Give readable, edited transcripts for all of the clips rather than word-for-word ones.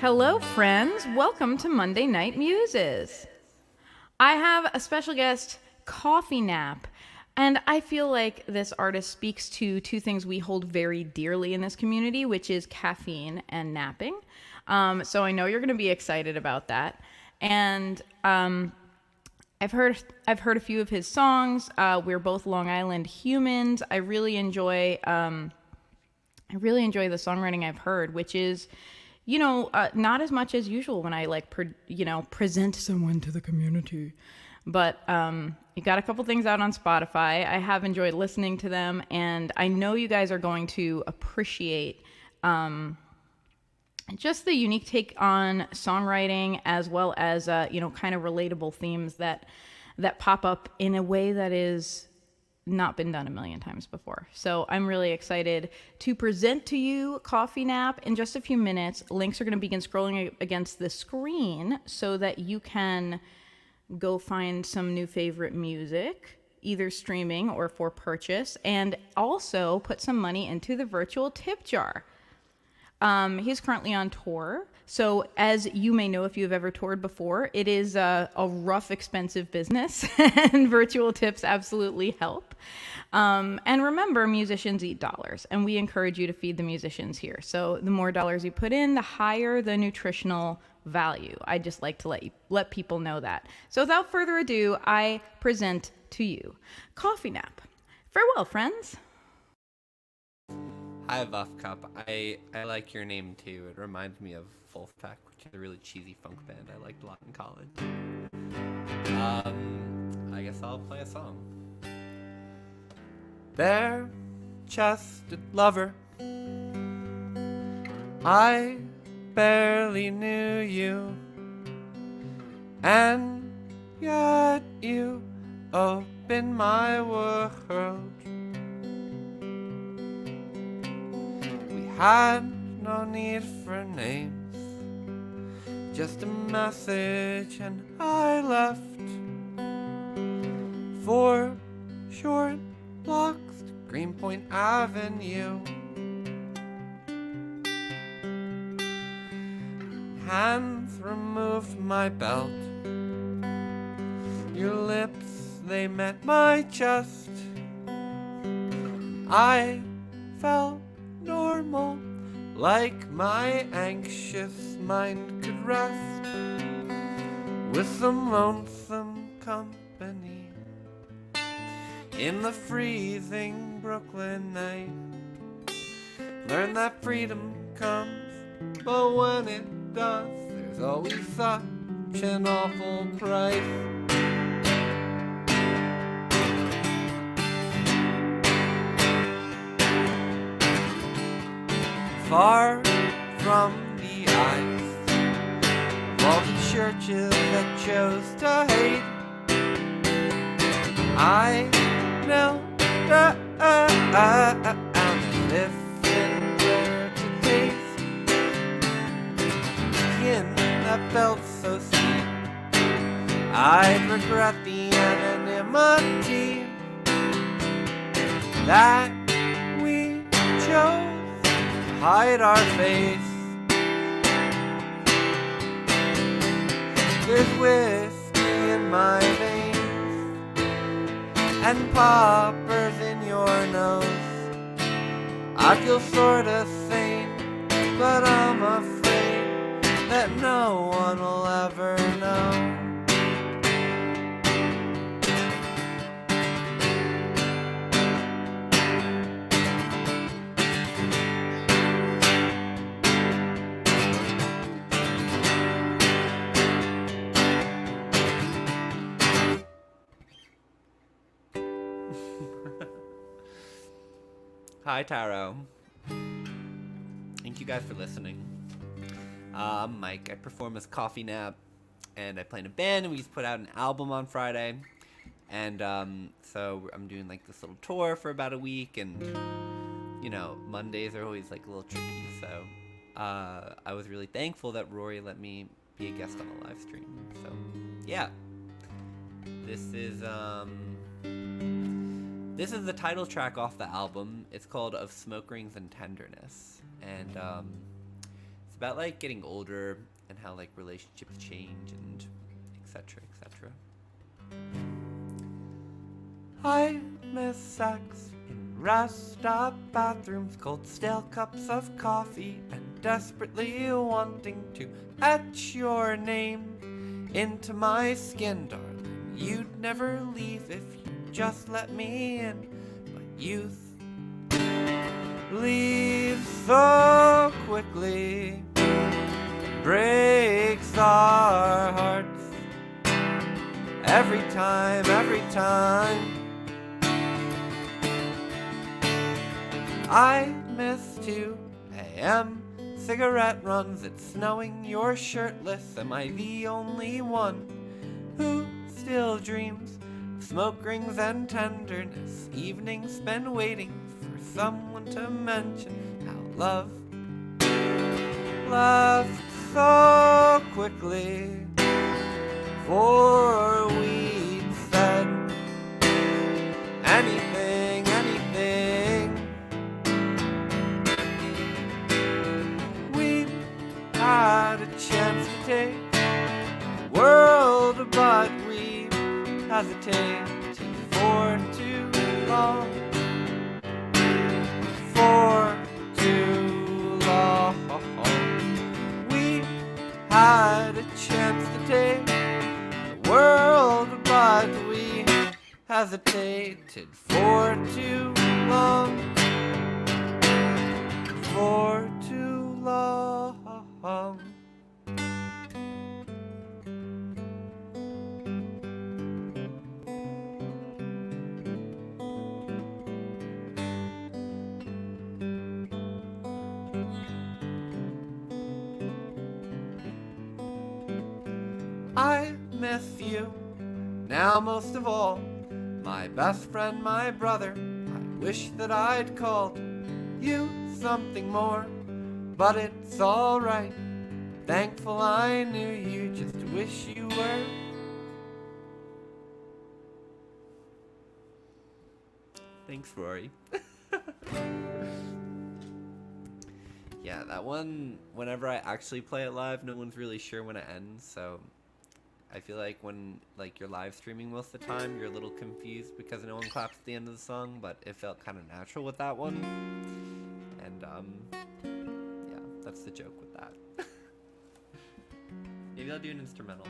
Hello, friends. Welcome to Monday Night Muses. I have a special guest, Coffee Nap, and I feel like this artist speaks to two things we hold very dearly in this community, which is caffeine and napping. So I know you're going to be excited about that. And I've heard a few of his songs. We're both Long Island humans. I really enjoy the songwriting I've heard, which is, not as much as usual when I present someone to the community. But you got a couple things out on Spotify. I have enjoyed listening to them, and I know you guys are going to appreciate just the unique take on songwriting, as well as kind of relatable themes that pop up in a way that is not been done a million times before. So I'm really excited to present to you Coffee Nap in just a few minutes. Links are going to begin scrolling against the screen so that you can go find some new favorite music, either streaming or for purchase, and also put some money into the virtual tip jar. He's currently on tour. So as you may know, if you've ever toured before, it is a rough, expensive business, and virtual tips absolutely help. And remember, musicians eat dollars, and we encourage you to feed the musicians here. So the more dollars you put in, the higher the nutritional value. I just like to let people know that. So without further ado, I present to you Coffee Nap. Farewell, friends. Hi, Buff Cup. I like your name too. It reminds me of Wolfpack, which is a really cheesy funk band I liked a lot in college. I guess I'll play a song. Bare-chested lover, I barely knew you, and yet you opened my world. Had no need for names, just a message, and I left. 4 short blocks to Greenpoint Avenue. Hands removed my belt. Your lips, they met my chest. I felt normal, like my anxious mind could rest with some lonesome company in the freezing Brooklyn night. Learn that freedom comes, but when it does, there's always such an awful price. Far from the eyes of all the churches that chose to hate, I knelt down and listened to taste skin that felt so sweet. I'd regret the anonymity that we chose. Hide our face. There's whiskey in my veins and poppers in your nose. I feel sorta sane, but I'm afraid that no one will ever know. Hi, Taro. Thank you guys for listening. I'm Mike. I perform as Coffee Nap, and I play in a band, and we just put out an album on Friday. And so I'm doing like this little tour for about a week, and Mondays are always like a little tricky. So I was really thankful that Rory let me be a guest on the live stream. So yeah, this is This is the title track off the album. It's called Of Smoke Rings and Tenderness. And it's about like getting older and how like relationships change and etc. etc. I miss sex in rest-stop bathrooms, cold stale cups of coffee, and desperately wanting to etch your name into my skin, darling. You'd never leave if you just let me in, but youth leaves so quickly, breaks our hearts every time, every time. I miss 2 a.m. cigarette runs. It's snowing, you're shirtless. Am I the only one who still dreams of smoke rings and tenderness? Evenings spent waiting for someone to mention how love left so quickly. For we'd said anything, anything. We had a chance to take the world, but we hesitated for too long. For too long. We had a chance to take the world, but we hesitated for too long. For too long. I miss you now most of all, my best friend, my brother. I wish that I'd called you something more, but it's alright. Thankful I knew you, just wish you were. Thanks, Rory. Yeah, that one, whenever I actually play it live, no one's really sure when it ends, so I feel like when like you're live streaming most of the time, you're a little confused because no one claps at the end of the song, but it felt kind of natural with that one. And yeah, that's the joke with that. Maybe I'll do an instrumental.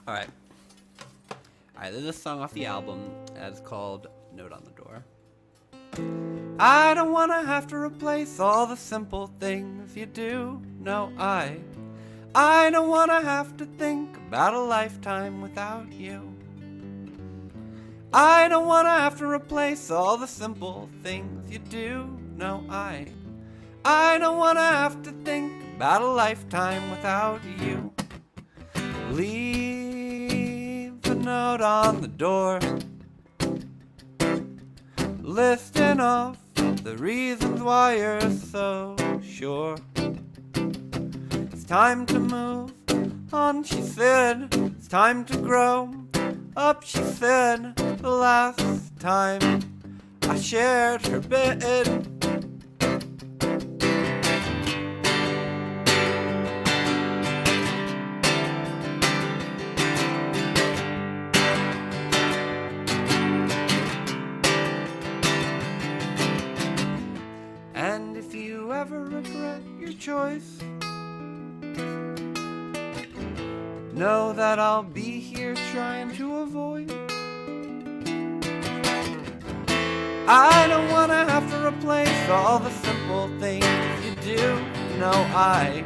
All right. All right, this is a song off the album. It's called Note on the Door. I don't want to have to replace all the simple things you do. No, I don't want to have to think about a lifetime without you. I don't want to have to replace all the simple things you do. No, I don't want to have to think about a lifetime without you. Leave a note on the door, listing off the reasons why you're so sure. It's time to move on, she said. It's time to grow up, she said. The last time I shared her bed. And if you ever regret your choice, know that I'll be here trying to avoid. I don't want to have to replace all the simple things you do. No, I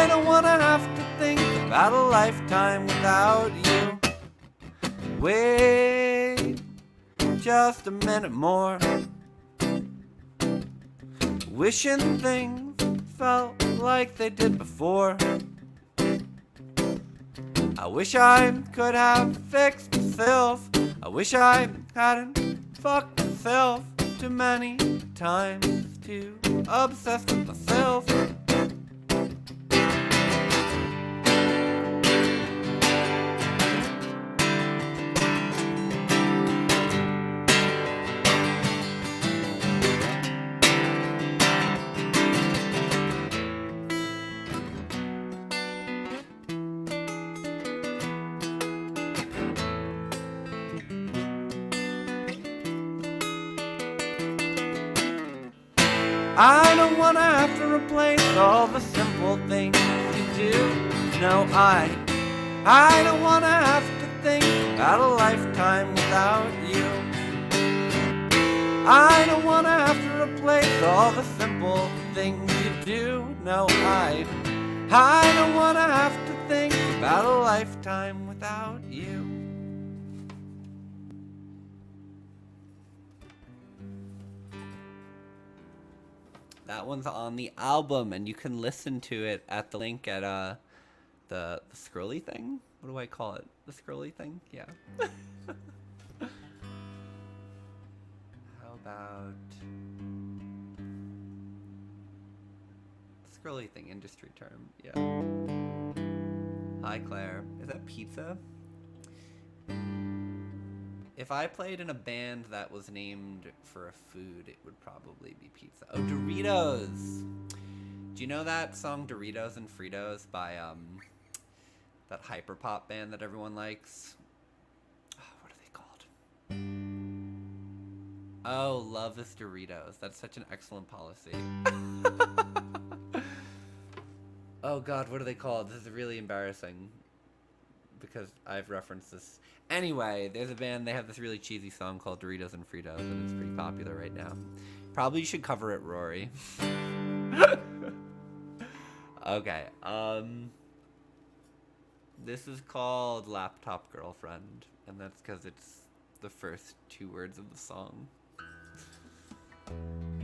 don't want to have to think about a lifetime without you. Wait just a minute more, wishing things felt like they did before. I wish I could have fixed myself. I wish I hadn't fucked myself too many times, too obsessed with myself. I don't want to have to replace all the simple things you do. No, I don't want to have to think about a lifetime without you. I don't want to have to replace all the simple things you do. No, I don't want to have to think about a lifetime without you. That one's on the album, and you can listen to it at the link at the scrolly thing. What do I call it? The scrolly thing? Yeah. How about scrolly thing? Industry term. Yeah. Hi, Claire. Is that pizza? If I played in a band that was named for a food, it would probably be pizza. Oh, Doritos! Do you know that song Doritos and Fritos by that hyperpop band that everyone likes? Oh, what are they called? Oh, Love is Doritos. That's such an excellent policy. Oh god, what are they called? This is really embarrassing because I've referenced this. Anyway, there's a band, they have this really cheesy song called Doritos and Fritos, and it's pretty popular right now. Probably you should cover it, Rory. Okay, this is called Laptop Girlfriend, and that's because it's the first two words of the song.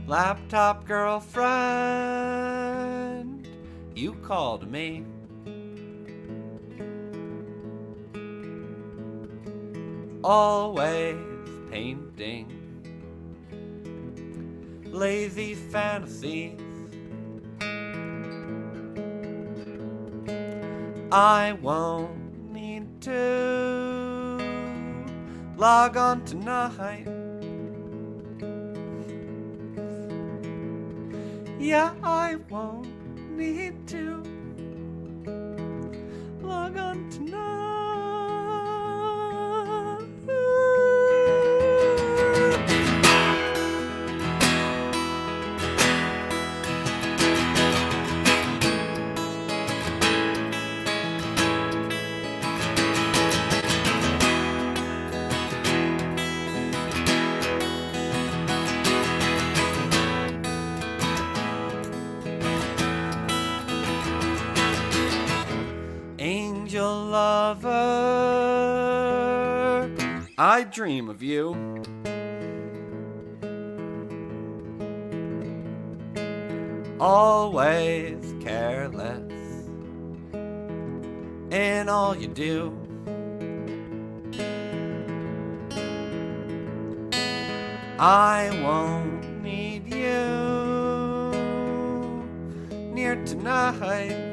Laptop girlfriend, you called me. Always painting lazy fantasies. I won't need to log on tonight. Yeah, I won't need to log on tonight. angel lover, I dream of you. Always careless in all you do. I won't need you near tonight.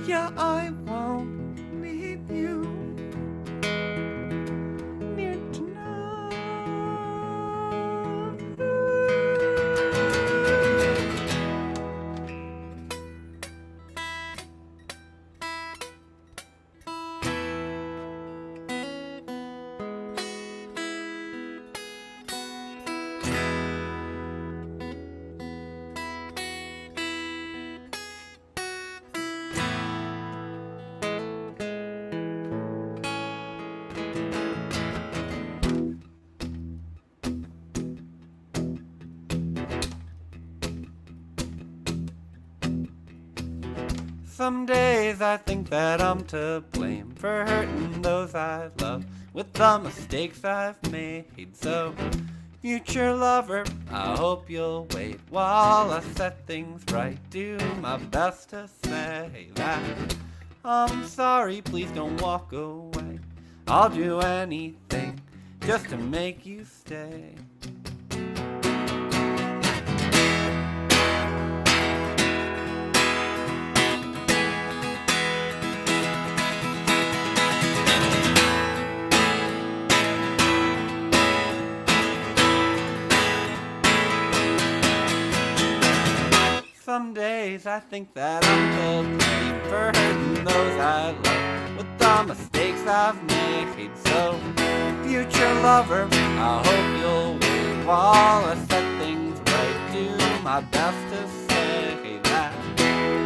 Yeah, I won't need you near tonight. Some days I think that I'm to blame for hurting those I love with the mistakes I've made. So, future lover, I hope you'll wait while I set things right. Do my best to say that I'm sorry, please don't walk away. I'll do anything just to make you stay. Some days I think that I'm to blame for hurting those I love with the mistakes I've made. So, future lover, I hope you'll wait while I set things right. Do my best to say that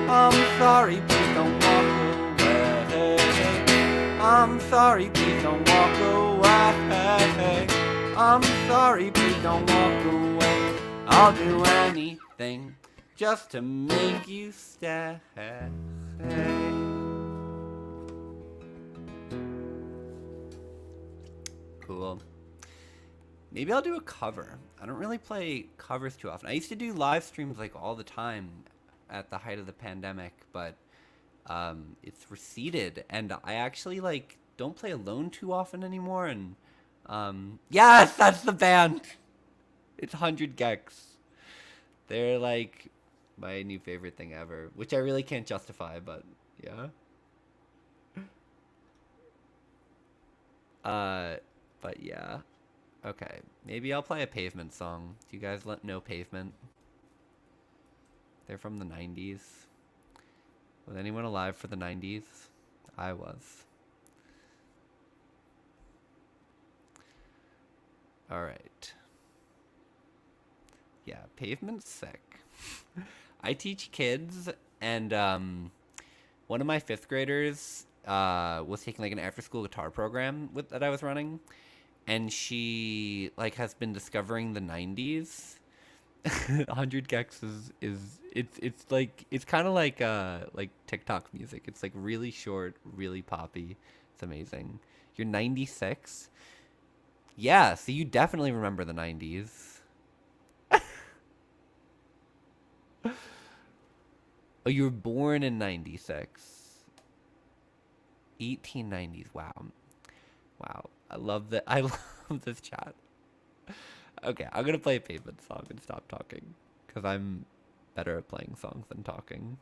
I'm sorry, please don't walk away. I'm sorry, please don't walk away. I'm sorry, please don't walk away. I'll do anything just to make you stay. Cool. Maybe I'll do a cover. I don't really play covers too often. I used to do live streams like all the time at the height of the pandemic, but it's receded, and I actually like don't play alone too often anymore. And yes, that's the band. It's 100 Gex. They're like my new favorite thing ever, which I really can't justify, but yeah. But yeah. Okay, maybe I'll play a Pavement song. Do you guys know Pavement? They're from the 90s. Was anyone alive for the 90s? I was. Alright. Yeah, Pavement's sick. I teach kids, and one of my 5th graders was taking like an after-school guitar program that I was running, and she like has been discovering the 90s. 100 Gex it's like it's kind of like TikTok music. It's like really short, really poppy. It's amazing. You're 96? Yeah, so you definitely remember the 90s. Oh, you were born in 96. 1890s. Wow. Wow. I love this chat. Okay, I'm gonna play a Pavement song and stop talking, because I'm better at playing songs than talking.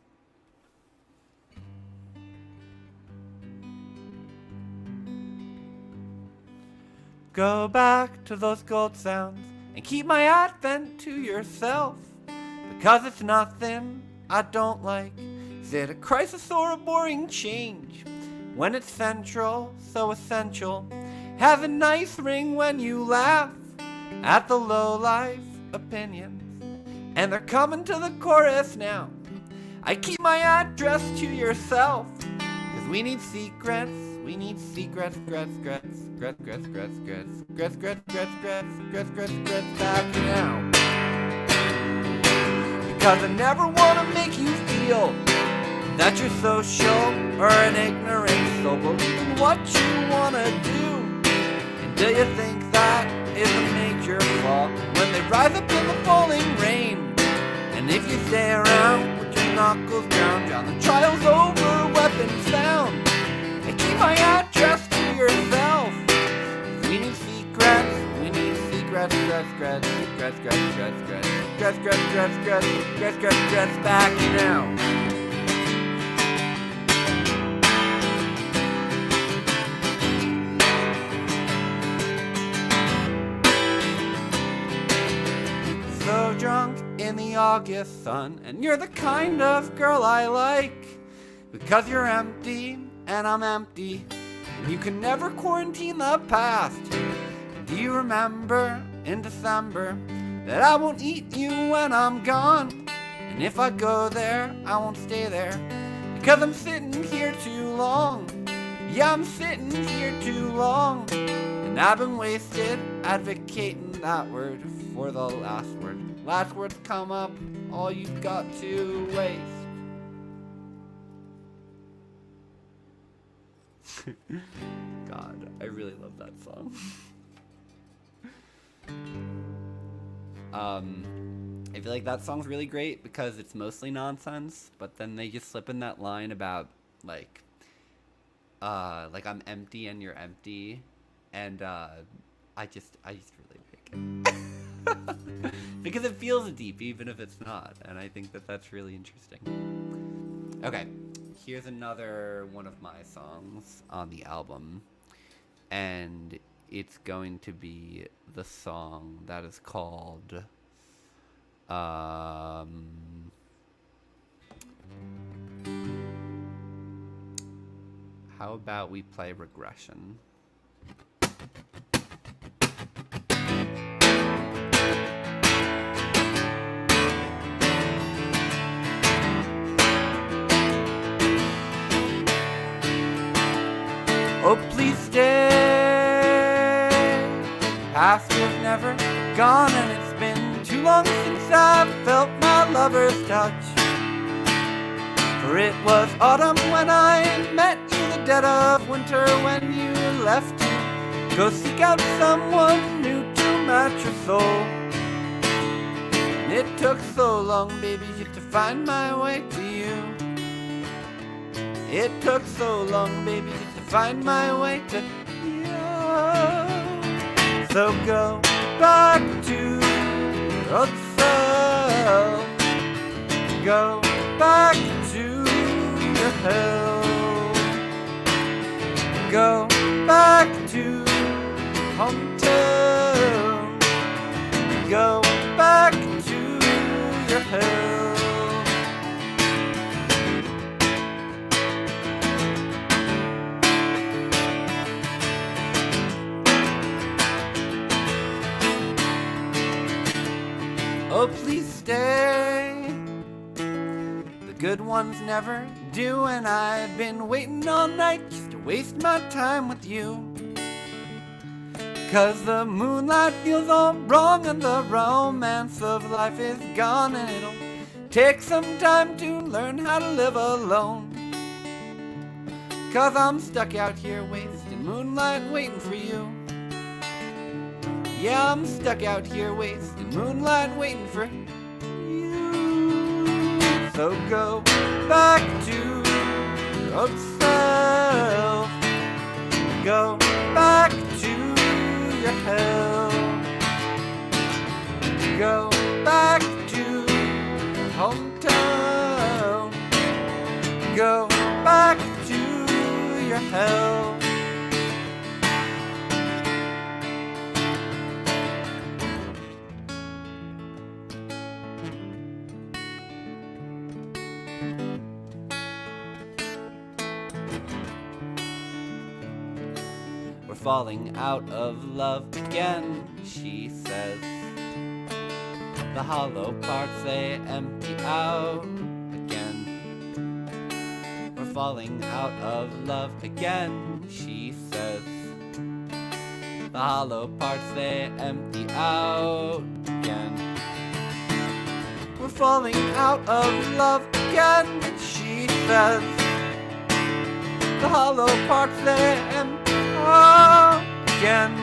Go back to those gold sounds and keep my advent to yourself, because it's nothing I don't like. Is it a crisis or a boring change? When it's central, so essential, have a nice ring when you laugh at the low-life opinions, and they're coming to the chorus now. I keep my address to yourself, cause we need secrets. We need secrets, back now. Because I never wanna make you feel feel that you're social or an ignorant soul, believing what you wanna do. And do you think that is a major flaw when they rise up in the falling rain? And if you stay around with your knuckles down, drown the trials over weapons found. And keep my address to yourself. We need secrets, we need secrets, back now. So drunk in the August sun, and you're the kind of girl I like, because you're empty and I'm empty, and you can never quarantine the past. Do you remember in December that I won't eat you when I'm gone? And if I go there, I won't stay there, because I'm sitting here too long. Yeah, I'm sitting here too long, and I've been wasted advocating that word for the last word. Last words come up, all you've got to waste. God, I really love that song. I feel like that song's really great because it's mostly nonsense, but then they just slip in that line about like I'm empty and you're empty, and I just really like it. Because it feels deep even if it's not, and I think that that's really interesting. Okay, here's another one of my songs on the album, and it's going to be the song that is called how about we play Regression? Oh, please stay. Past is never gone, and it's been too long since I felt my lover's touch. For it was autumn when I met you, the dead of winter when you left to go seek out someone new to match your soul. And it took so long, baby, just to find my way to you. It took so long, baby, just to find my way to you. So go back to your old self. Go back to your hell. Go back to hometown. Go back to your hell. Oh, please stay. The good ones never do, and I've been waiting all night just to waste my time with you. 'Cause the moonlight feels all wrong and the romance of life is gone, and it'll take some time to learn how to live alone. 'Cause I'm stuck out here wasting moonlight waiting for you. Yeah, I'm stuck out here wasting moonlight waiting for you. So go back to your old self. Go back to your hell. Go back to your hometown. Go back to your hell. Falling out of love again, she says. The hollow parts, they empty out again. We're falling out of love again, she says. The hollow parts, they empty out again. We're falling out of love again. again, she says. The hollow parts, they're empty again.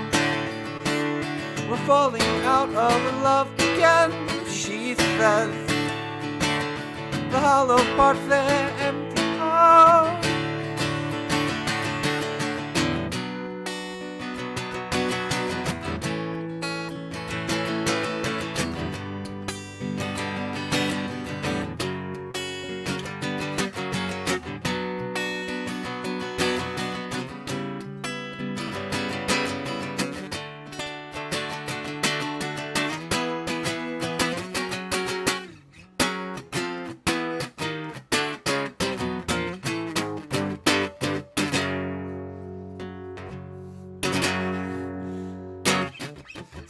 We're falling out of love again, she says. The hollow parts, they're empty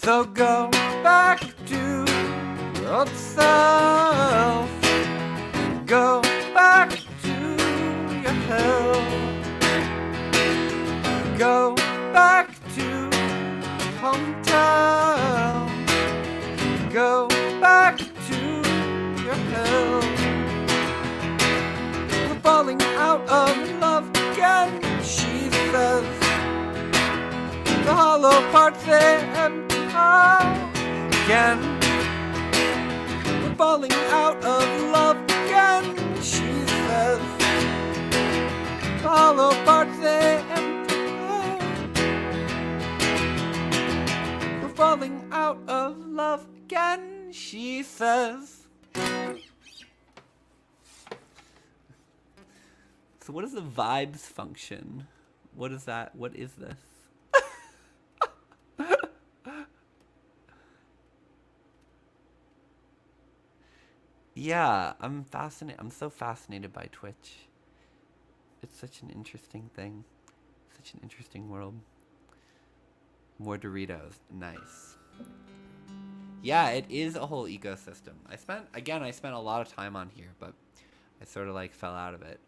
So go back to your old self. Go back to your hell. Go back to hometown. Go back to your hell. We're falling out of love again, she says. The hollow parts, they're empty again. We're falling out of love again, she says. The hollow parts, they're empty. We're falling out of love again, she says. So what is the vibes function? What is that? What is this? Yeah, I'm so fascinated by Twitch. It's such an interesting thing. Such an interesting world. More Doritos. Nice. Yeah, it is a whole ecosystem. I spent a lot of time on here, but I sort of like fell out of it.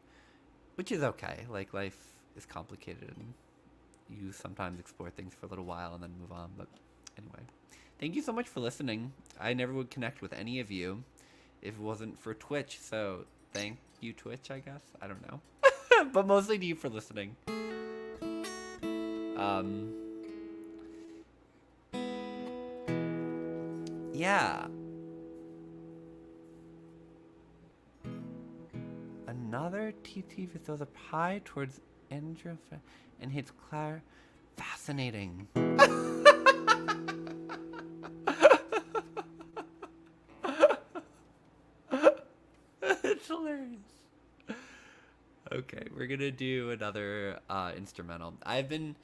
Which is okay. Like, life is complicated and you sometimes explore things for a little while and then move on. But anyway, thank you so much for listening. I never would connect with any of you if it wasn't for Twitch, so thank you, Twitch, I guess. I don't know. But mostly to you for listening. Yeah. Another TT throws a pie towards Andrew and hits Claire. Fascinating. It's hilarious. Okay, we're gonna do another instrumental. I've been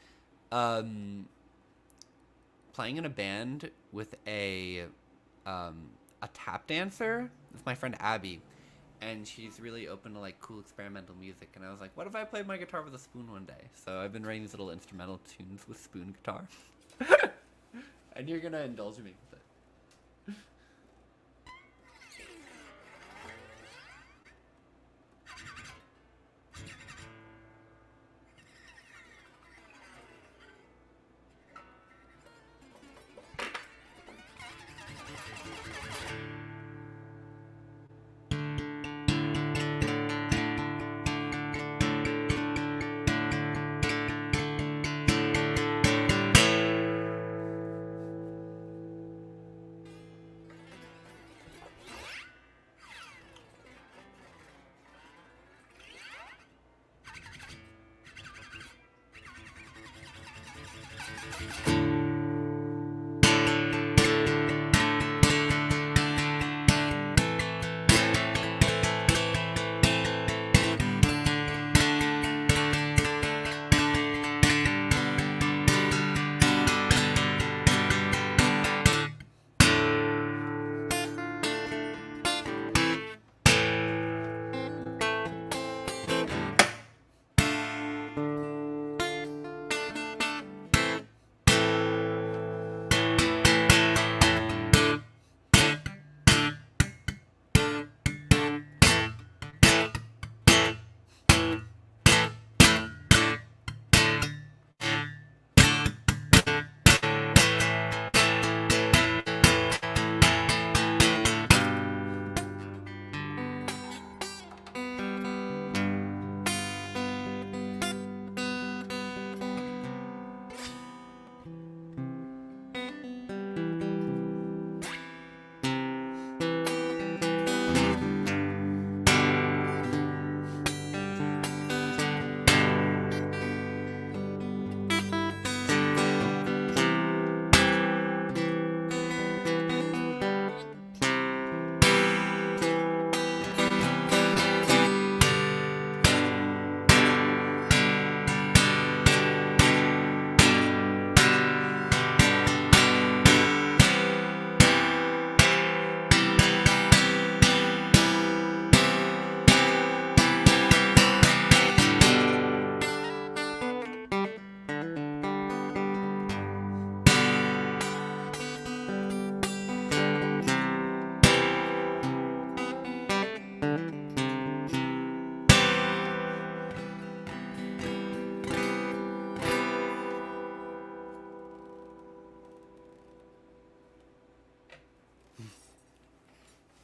playing in a band with a tap dancer. It's my friend Abby, and she's really open to like cool experimental music. And I was like, what if I played my guitar with a spoon one day? So I've been writing these little instrumental tunes with spoon guitar. And you're gonna indulge me with it.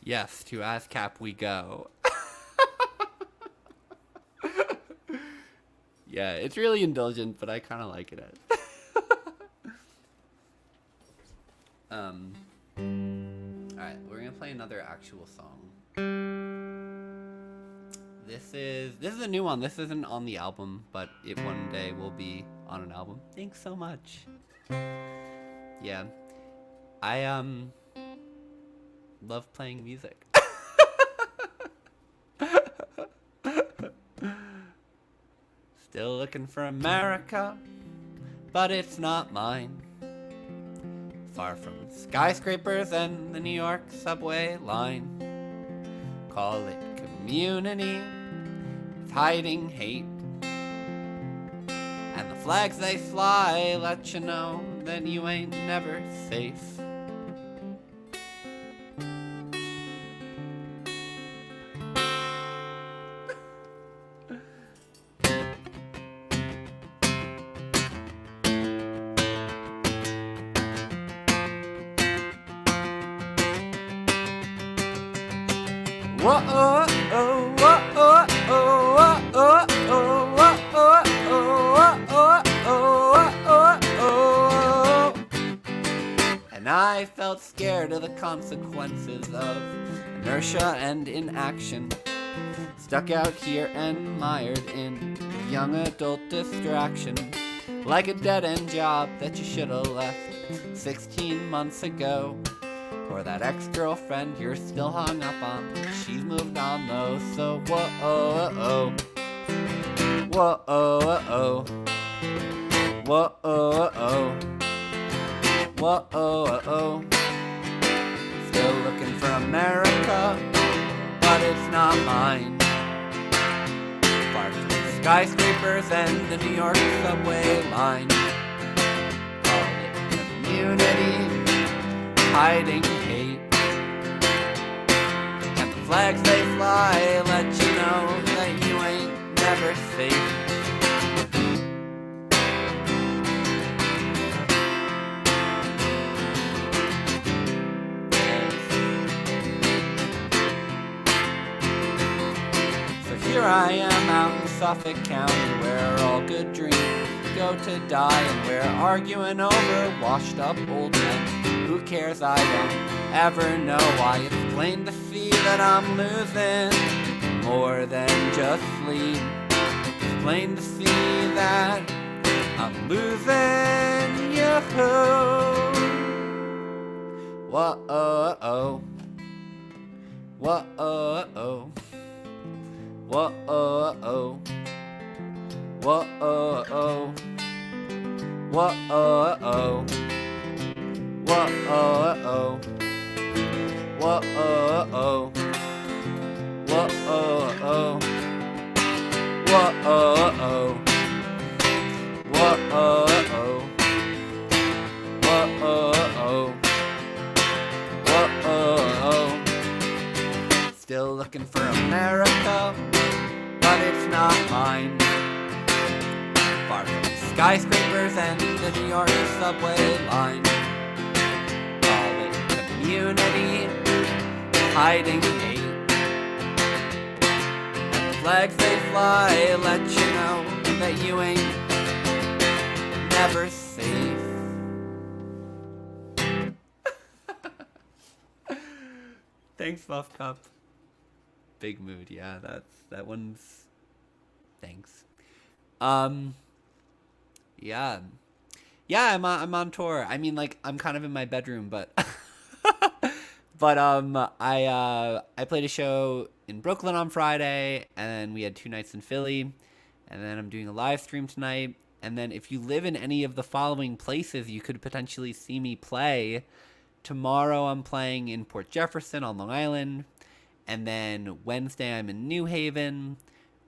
Yes, to ASCAP we go. Yeah, it's really indulgent, but I kind of like it. Alright, we're gonna play another actual song. This is a new one. This isn't on the album, but it one day will be on an album. Thanks so much. Yeah. I love playing music. Still looking for America, but it's not mine. Far from skyscrapers and the New York subway line. Call it community, it's hiding hate. And the flags they fly let you know that you ain't never safe. And I felt scared of the consequences of inertia and inaction. Stuck out here and mired in young adult distraction. Like a dead-end job that you should have left 16 months ago. Or that ex-girlfriend you're still hung up on. She's moved on though, so whoa-oh-oh. Whoa-oh-oh. Whoa-oh-oh. Whoa-oh-oh. Still looking for America, but it's not mine. Far from skyscrapers and the New York subway line. Call it community, hiding hate. And the flags they fly let you know that you ain't never safe. So here I am out in Suffolk County, where all good dreams go to die, and we're arguing over washed up old men. Who cares? I don't ever know why. It's plain to see that I'm losing more than just sleep. It's plain to see that I'm losing you. Whoa-oh-oh. Whoa-oh-oh. Whoa-oh-oh. Whoa-oh-oh. Whoa-oh-oh. Whoa-oh-oh. Whoa-oh-oh. Whoa-oh-oh. Whoa-oh-oh. Whoa-oh-oh. Whoa-oh-oh. Whoa-oh-oh. Still looking for America, but it's not mine. Far from skyscrapers and the New York subway line. Call it community, hiding hate. And the flags they fly let you know that you ain't never safe. Thanks, Buff Cup. Big mood, yeah. That one's. Thanks. Yeah, I'm on tour. I mean, like, I'm kind of in my bedroom, but I played a show in Brooklyn on Friday, and then we had 2 nights in Philly, and then I'm doing a live stream tonight. And then if you live in any of the following places, you could potentially see me play. Tomorrow I'm playing in Port Jefferson on Long Island, and then Wednesday I'm in New Haven.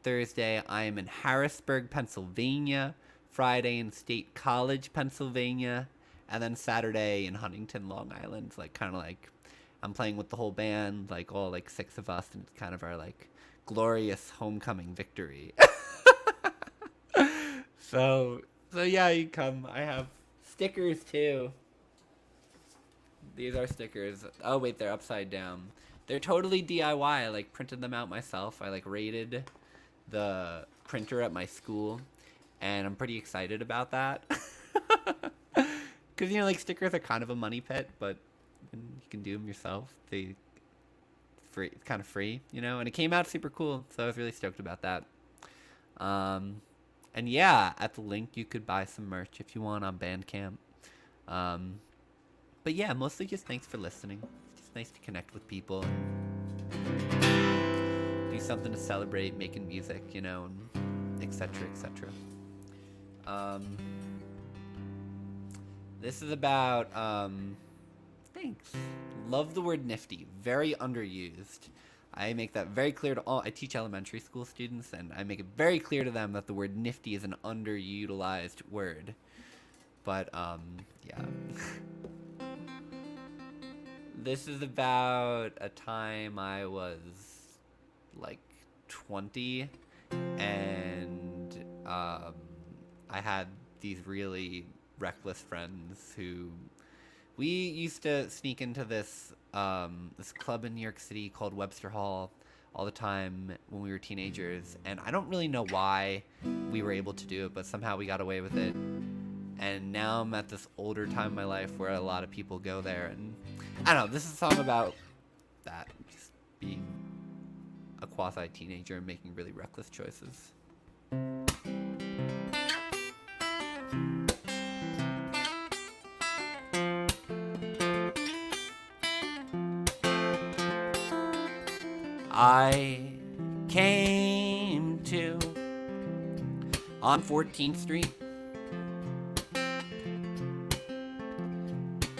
Thursday I am in Harrisburg, Pennsylvania. Friday in State College, Pennsylvania, and then Saturday in Huntington, Long Island. Like, kind of like I'm playing with the whole band, like all like 6 of us, and it's kind of our like glorious homecoming victory. So yeah, you come. I have stickers too. These are stickers. Oh wait, they're upside down. They're totally DIY. I like printed them out myself. I like rated the printer at my school, and I'm pretty excited about that. Because, you know, like stickers are kind of a money pit, but you can do them yourself. It's kind of free, you know, and it came out super cool, so I was really stoked about that. And yeah, at the link you could buy some merch if you want on Bandcamp. But yeah, mostly just thanks for listening. It's just nice to connect with people and do something to celebrate making music, you know, and etc. etc. This is about thanks. Love the word nifty. Very underused. I make that very clear to all. I teach elementary school students, and I make it very clear to them that the word nifty is an underutilized word. But yeah. This is about a time I was like 20, and I had these really reckless friends who we used to sneak into this this club in New York City called Webster Hall all the time when we were teenagers, and I don't really know why we were able to do it, but somehow we got away with it. And now I'm at this older time in my life where a lot of people go there, and I don't know, this is a song about that, just being a quasi-teenager and making really reckless choices. I came to on 14th Street,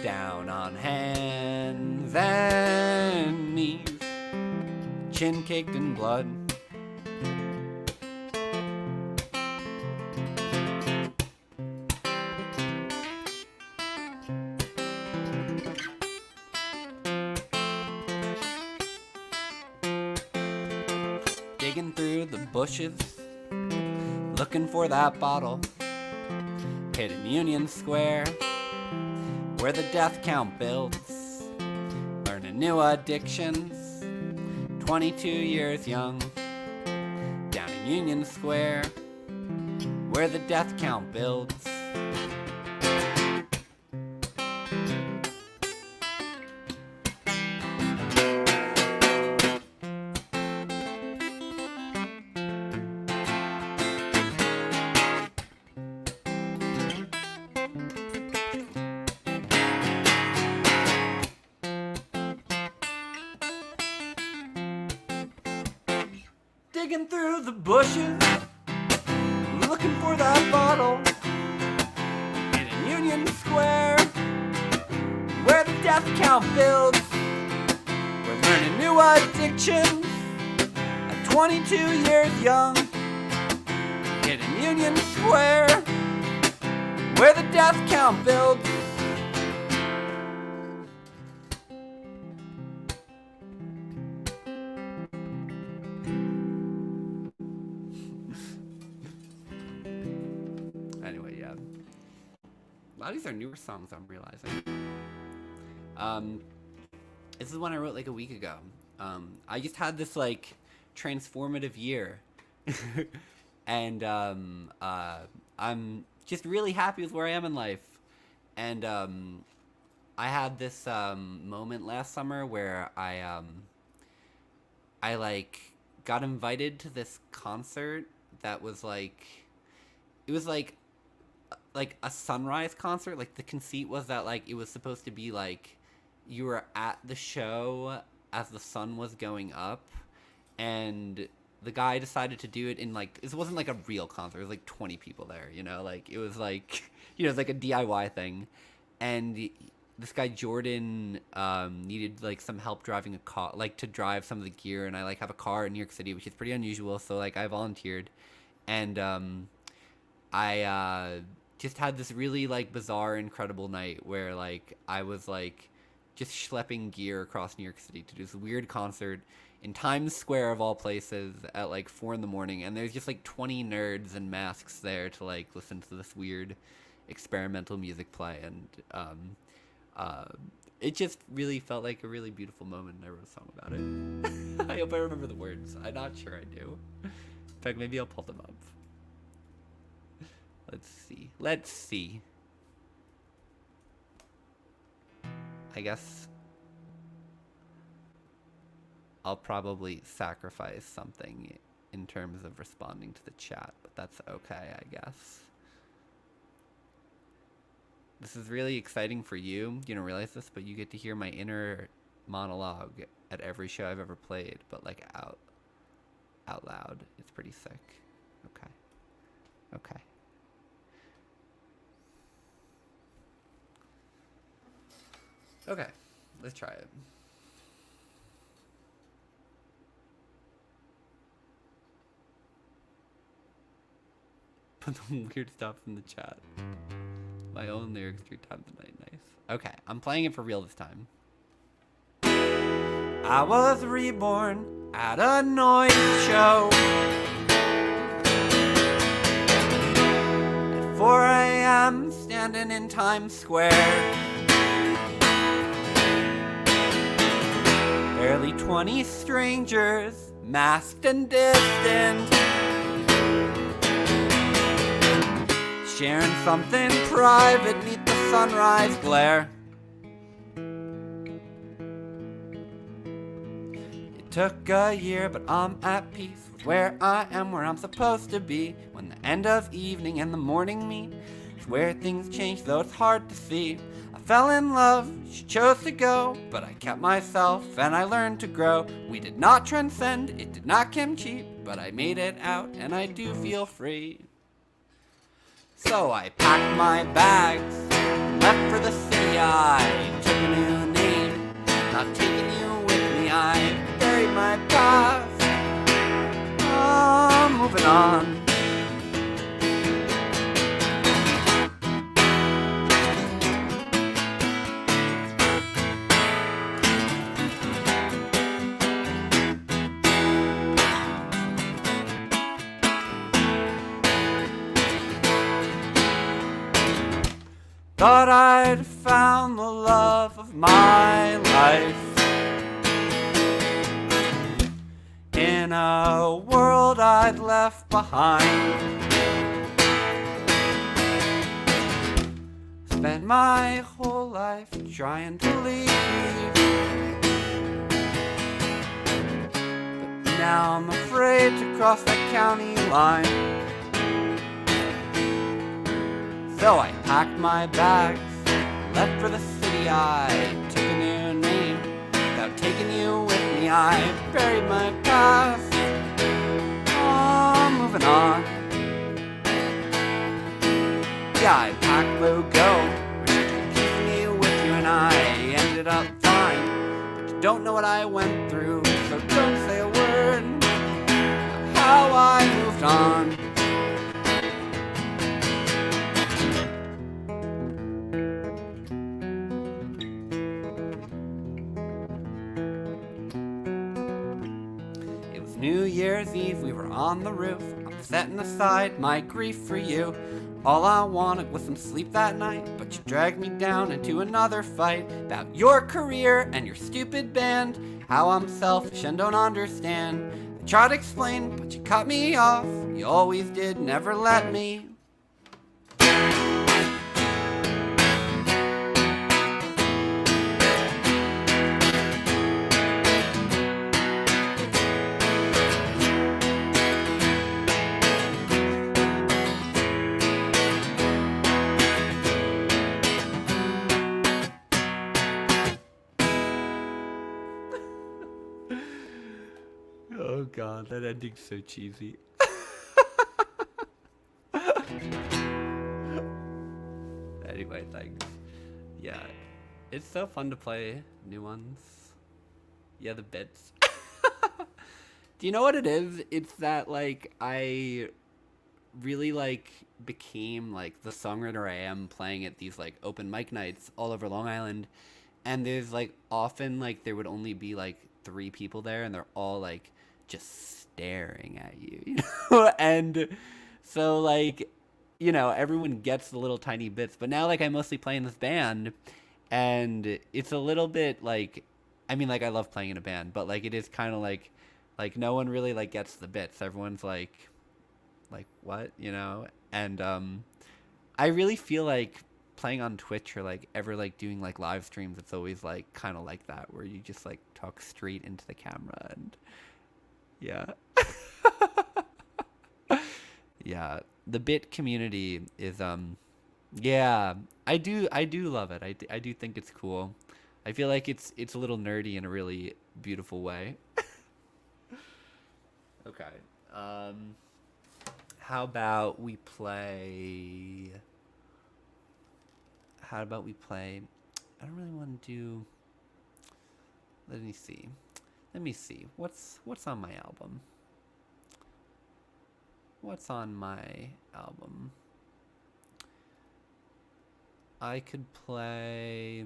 down on hands and knees, chin caked in blood. Digging through the bushes, looking for that bottle, hidden Union Square, where the death count builds, learning new addictions, 22 years young, down in Union Square, where the death count builds. Digging through the bushes, looking for that bottle, in Union Square, where the death count builds. We're learning new addictions at 22 years young, in Union Square, where the death count builds. Anyway, yeah. A lot of these are newer songs, I'm realizing. This is one I wrote like a week ago. I just had this like transformative year. And I'm just really happy with where I am in life. And I had this moment last summer where I like got invited to this concert that was like, it was like a sunrise concert. Like the conceit was that like it was supposed to be like you were at the show as the sun was going up, and the guy decided to do it in like, it wasn't like a real concert. It was like 20 people there, you know, like it was like, you know, it's like a DIY thing. And this guy Jordan needed like some help driving a car, like to drive some of the gear, and I like have a car in New York City, which is pretty unusual, so like I volunteered. And I just had this really like bizarre, incredible night where like I was like just schlepping gear across New York City to do this weird concert in Times Square of all places at like 4 a.m, and there's just like 20 nerds in masks there to like listen to this weird experimental music play. And it just really felt like a really beautiful moment, and I wrote a song about it. I hope I remember the words. I'm not sure I do. In fact, maybe I'll pull them up. Let's see. I guess I'll probably sacrifice something in terms of responding to the chat, but that's okay, I guess. This is really exciting for you. You don't realize this, but you get to hear my inner monologue at every show I've ever played, but like out loud. It's pretty sick. Okay. Okay, let's try it. Put the weird stuff in the chat. My own lyrics 3 times a night. Nice. Okay, I'm playing it for real this time. I was reborn at a noise show at 4 a.m. standing in Times Square. Barely 20 strangers, masked and distant, sharing something private neath the sunrise glare. It took a year, but I'm at peace with where I am, where I'm supposed to be. When the end of evening and the morning meet, it's where things change, though it's hard to see. I fell in love, she chose to go, but I kept myself and I learned to grow. We did not transcend, it did not come cheap, but I made it out and I do feel free. So I packed my bags, left for the city. I took a new name, not taking you with me. I buried my past, I'm moving on. Thought I'd found the love of my life in a world I'd left behind. Spent my whole life trying to leave, but now I'm afraid to cross that county line. So I packed my bags, left for the city. I took a new name, without taking you with me. I buried my past, I'm moving on. Yeah, I packed Logo, restricted keeping me with you, and I ended up fine. But you don't know what I went through, so don't say a word about how I moved on. New Year's Eve, we were on the roof. I'm setting aside my grief for you. All I wanted was some sleep that night, but you dragged me down into another fight about your career and your stupid band. How I'm selfish and don't understand. I tried to explain, but you cut me off. You always did, never let me. Oh god, that ending's so cheesy. Anyway, thanks. Yeah, it's so fun to play new ones. Yeah, the bits. Do you know what it is? It's that, like, I really, like, became, like, the songwriter I am playing at these, like, open mic nights all over Long Island. And there's, like, often, like, there would only be, like, 3 people there, and they're all, like, just staring at you, you know? And so, like, you know, everyone gets the little tiny bits. But now, like, I mostly play in this band, and it's a little bit like, I mean, like, I love playing in a band, but like it is kind of like no one really like gets the bits. Everyone's like what, you know? And I really feel like playing on Twitch or like ever like doing like live streams, it's always like kind of like that where you just like talk straight into the camera and yeah. Yeah, the bit community is yeah, I do love it. I do think it's cool. I feel like it's a little nerdy in a really beautiful way. Okay. Um how about we play how about we play I don't really want to do let me see. Let me see. What's on my album? What's on my album? I could play.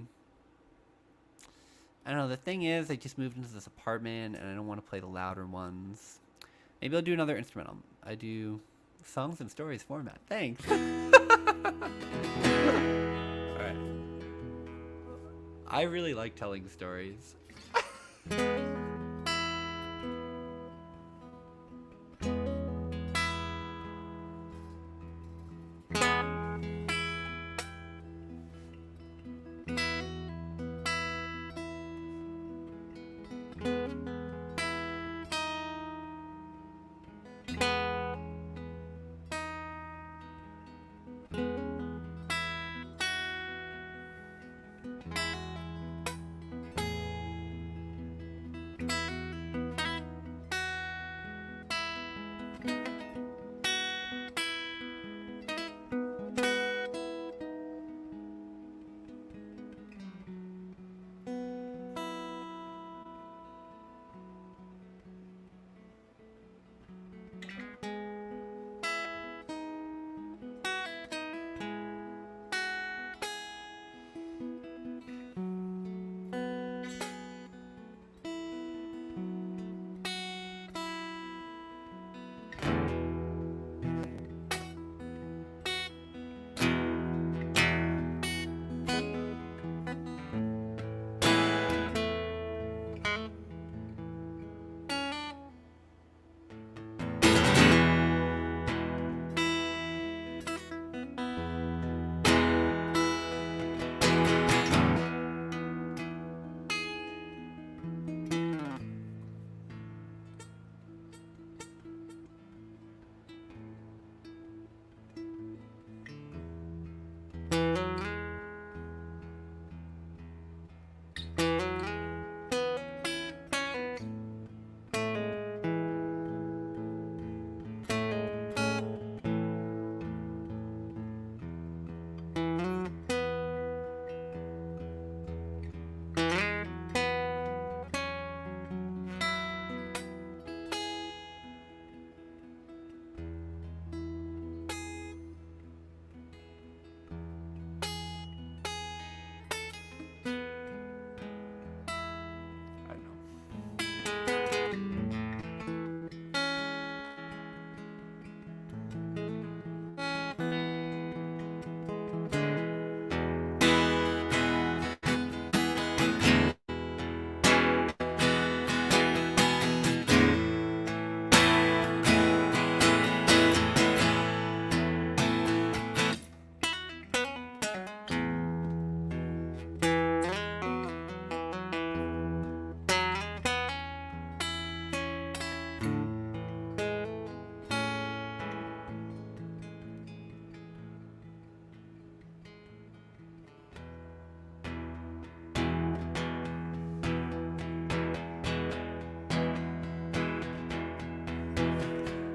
I don't know. The thing is, I just moved into this apartment and I don't want to play the louder ones. Maybe I'll do another instrumental. I do songs and stories format. Thanks. Alright. I really like telling stories. I don't know.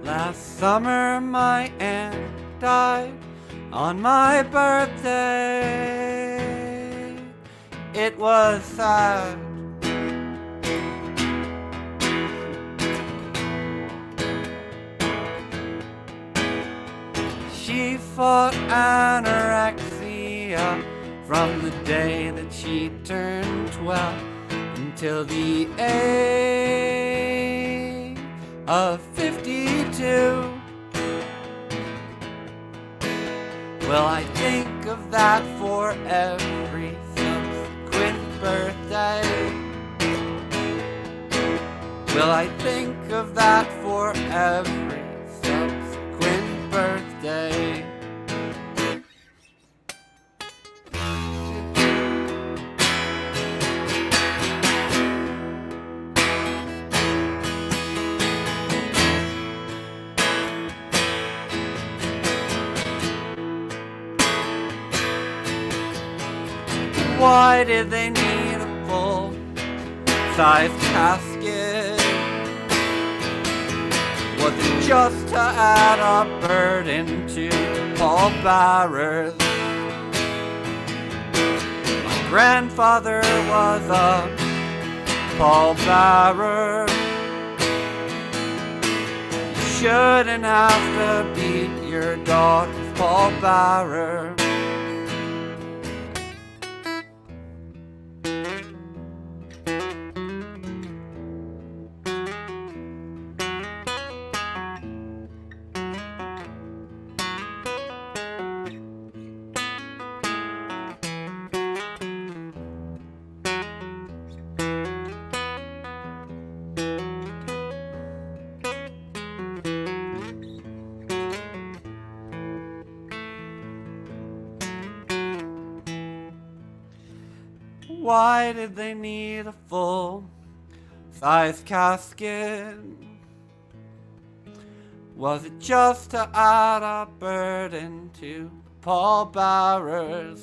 Last summer my aunt died on my birthday. It was sad. She fought anorexia from the day that she turned 12 until the age of 52. Well, I think of that for every subsequent birthday? Will I think of that for every subsequent birthday? Why did they need a full-size casket? Was it just to add a burden to the pallbearers? My grandfather was a pallbearer. You shouldn't have to beat your daughter's pallbearer. Why did they need a full-size casket? Was it just to add a burden to pallbearers?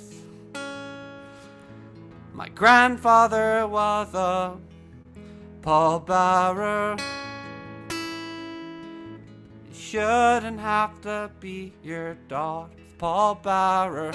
My grandfather was a pallbearer. You shouldn't have to be your daughter's pallbearer.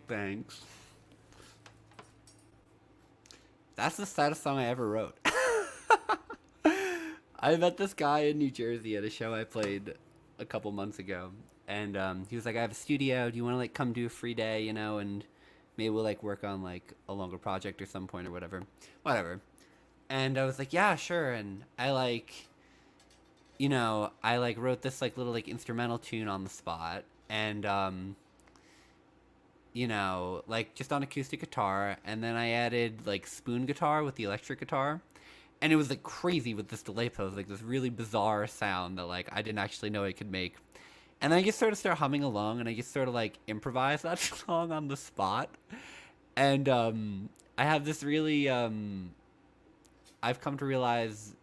Thanks. That's the saddest song I ever wrote. I met this guy in New Jersey at a show I played a couple months ago, and he was like, I have a studio, do you want to like come do a free day, you know, and maybe we'll like work on like a longer project or some point or whatever. And I was like, yeah, sure. And I like, you know, I like wrote this like little like instrumental tune on the spot, and you know, like just on acoustic guitar, and then I added like spoon guitar with the electric guitar, and it was like crazy with this delay pose, like this really bizarre sound that like I didn't actually know it could make. And then I just sort of start humming along, and I just sort of like improvise that song on the spot. And I have this really I've come to realize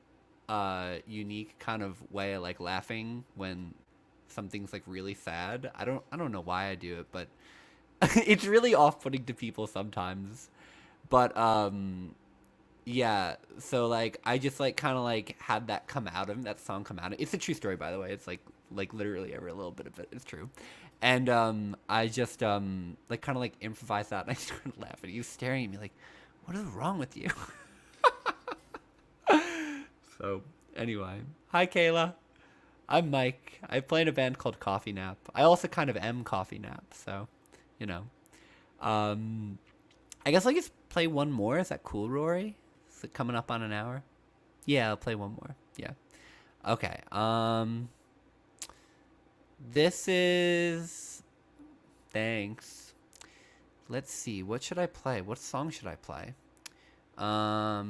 unique kind of way of like laughing when something's like really sad. I don't know why I do it, but it's really off-putting to people sometimes. But yeah, so like I just like kind of like had that come out of him, that song come out of, it's a true story, by the way. It's like literally every little bit of it is true. And I just like kind of like improvised that, and I started laughing. He was staring at me like, what is wrong with you? So anyway, hi Kayla, I'm Mike. I play in a band called Coffee Nap. I also kind of am Coffee Nap, so you know. I guess I'll just play one more. Is that cool, Rory? Is it coming up on an hour? Yeah, I'll play one more. Yeah. Okay. This is... Thanks. Let's see. What should I play? What song should I play? I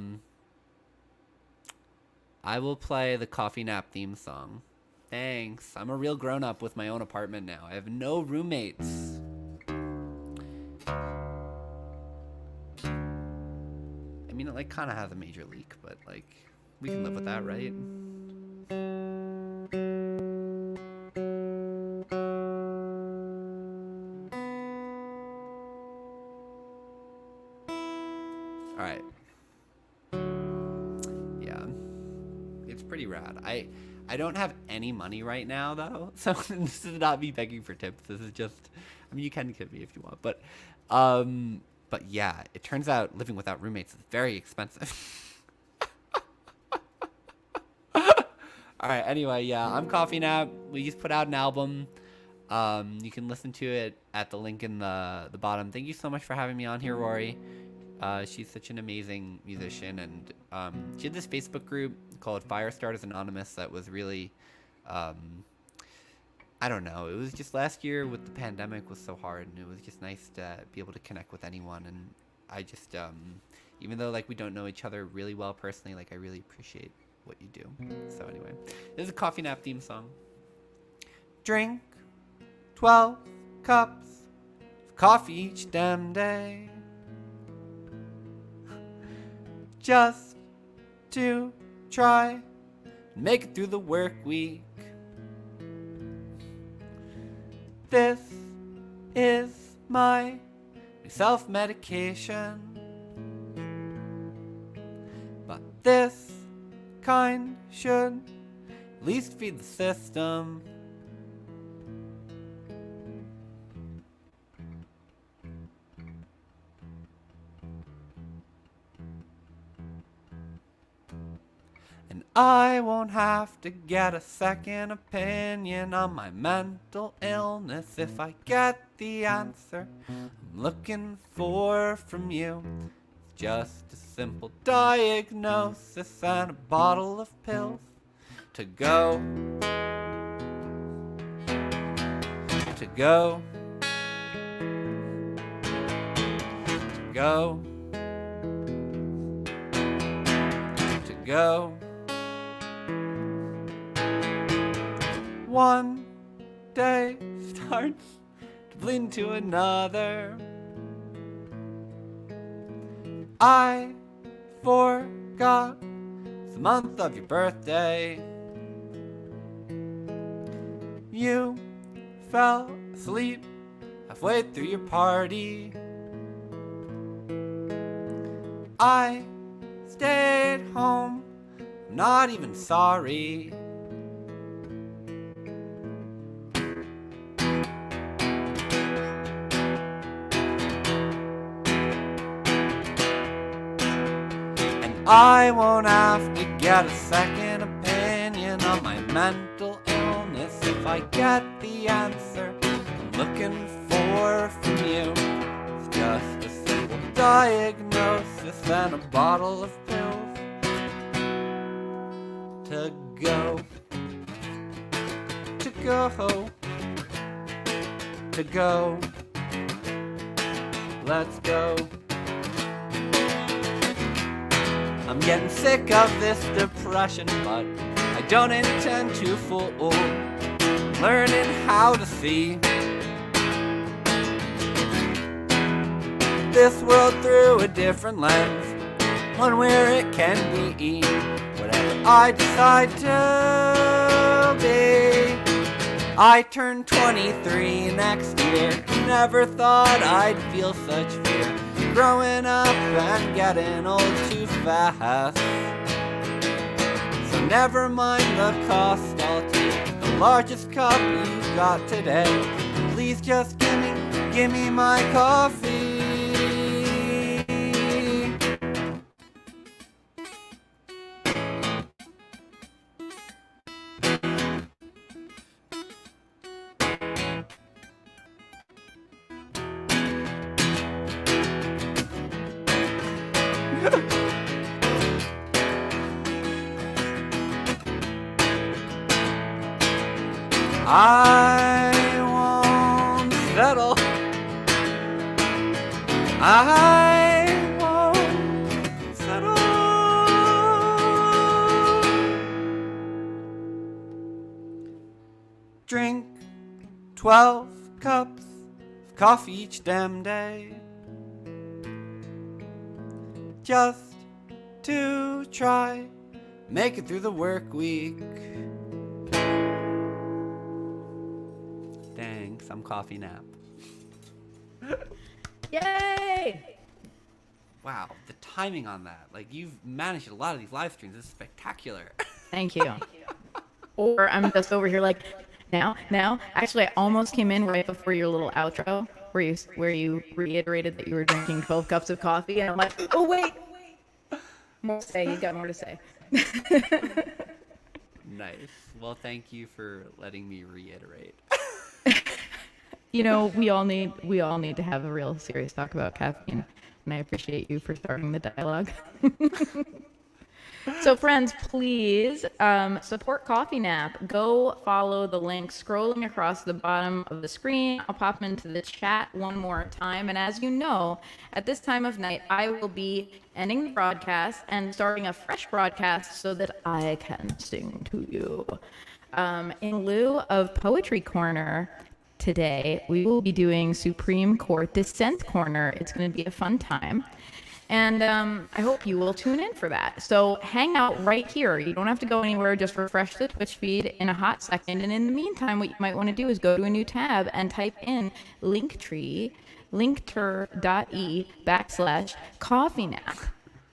will play the Coffee Nap theme song. Thanks. I'm a real grown-up with my own apartment now. I have no roommates. I mean, it like kind of has a major leak, but like we can live with that, right? All right. Yeah, it's pretty rad. I don't have any money right now though, so this is not me begging for tips. This is just, I mean, you can tip me if you want, but yeah, it turns out living without roommates is very expensive. All right, anyway, yeah, I'm Coffee Nap. We just put out an album You can listen to it at the link in the bottom. Thank you so much for having me on here, Rory. She's such an amazing musician, and she had this Facebook group called Firestarters Anonymous that was really, I don't know, it was just last year with the pandemic was so hard, and it was just nice to be able to connect with anyone. And I just, even though like we don't know each other really well personally, like I really appreciate what you do. So anyway, this is a Coffee Nap theme song. Drink 12 cups of coffee each damn day, just to try and make it through the work week. This is my self-medication, but this kind should at least feed the system. And I won't have to get a second opinion on my mental illness if I get the answer I'm looking for from you. It's just a simple diagnosis and a bottle of pills to go, to go, to go, to go. One day starts to bleed into another. I forgot the month of your birthday. You fell asleep halfway through your party. I stayed home, I'm not even sorry. I won't have to get a second opinion on my mental illness if I get the answer I'm looking for from you. It's just a simple diagnosis and a bottle of pills to go, to go, to go. Let's go. I'm getting sick of this depression, but I don't intend to fool. Learning how to see this world through a different lens, one where it can be whatever I decide to be. I turn 23 next year, never thought I'd feel such fear. Growing up and getting old too fast. So never mind the cost, I'll take the largest cup you've got today. Please just give me my coffee. I won't settle. I won't settle. Drink 12 cups of coffee each damn day, just to try make it through the work week. Thanks, I'm Coffee Nap. Yay! Wow, the timing on that. Like, you've managed a lot of these live streams. This is spectacular. Thank you. Or I'm just over here like, now. Actually, I almost came in right before your little outro, where you reiterated that you were drinking 12 cups of coffee, and I'm like, oh wait, more to say. He's got more to say. Nice. Well, thank you for letting me reiterate. You know, we all need to have a real serious talk about caffeine, and I appreciate you for starting the dialogue. So, friends, please support Coffee Nap. Go follow the link scrolling across the bottom of the screen. I'll pop into the chat one more time. And as you know, at this time of night, I will be ending the broadcast and starting a fresh broadcast so that I can sing to you. In lieu of Poetry Corner, today we will be doing Supreme Court Dissent Corner. It's going to be a fun time. And I hope you will tune in for that. So hang out right here. You don't have to go anywhere. Just refresh the Twitch feed in a hot second. And in the meantime, what you might want to do is go to a new tab and type in linktree, linkter.e/coffee nap.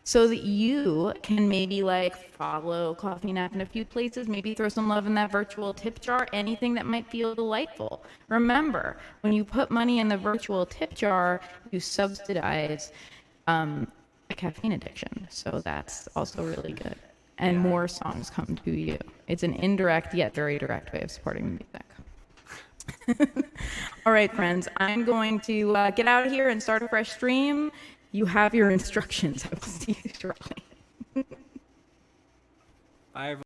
So that you can maybe like follow Coffee Nap in a few places, maybe throw some love in that virtual tip jar, anything that might feel delightful. Remember, when you put money in the virtual tip jar, you subsidize a caffeine addiction. So that's also really good. And more songs come to you. It's an indirect yet very direct way of supporting the music. All right, friends, I'm going to get out of here and start a fresh stream. You have your instructions. I will see you shortly. Bye, everyone.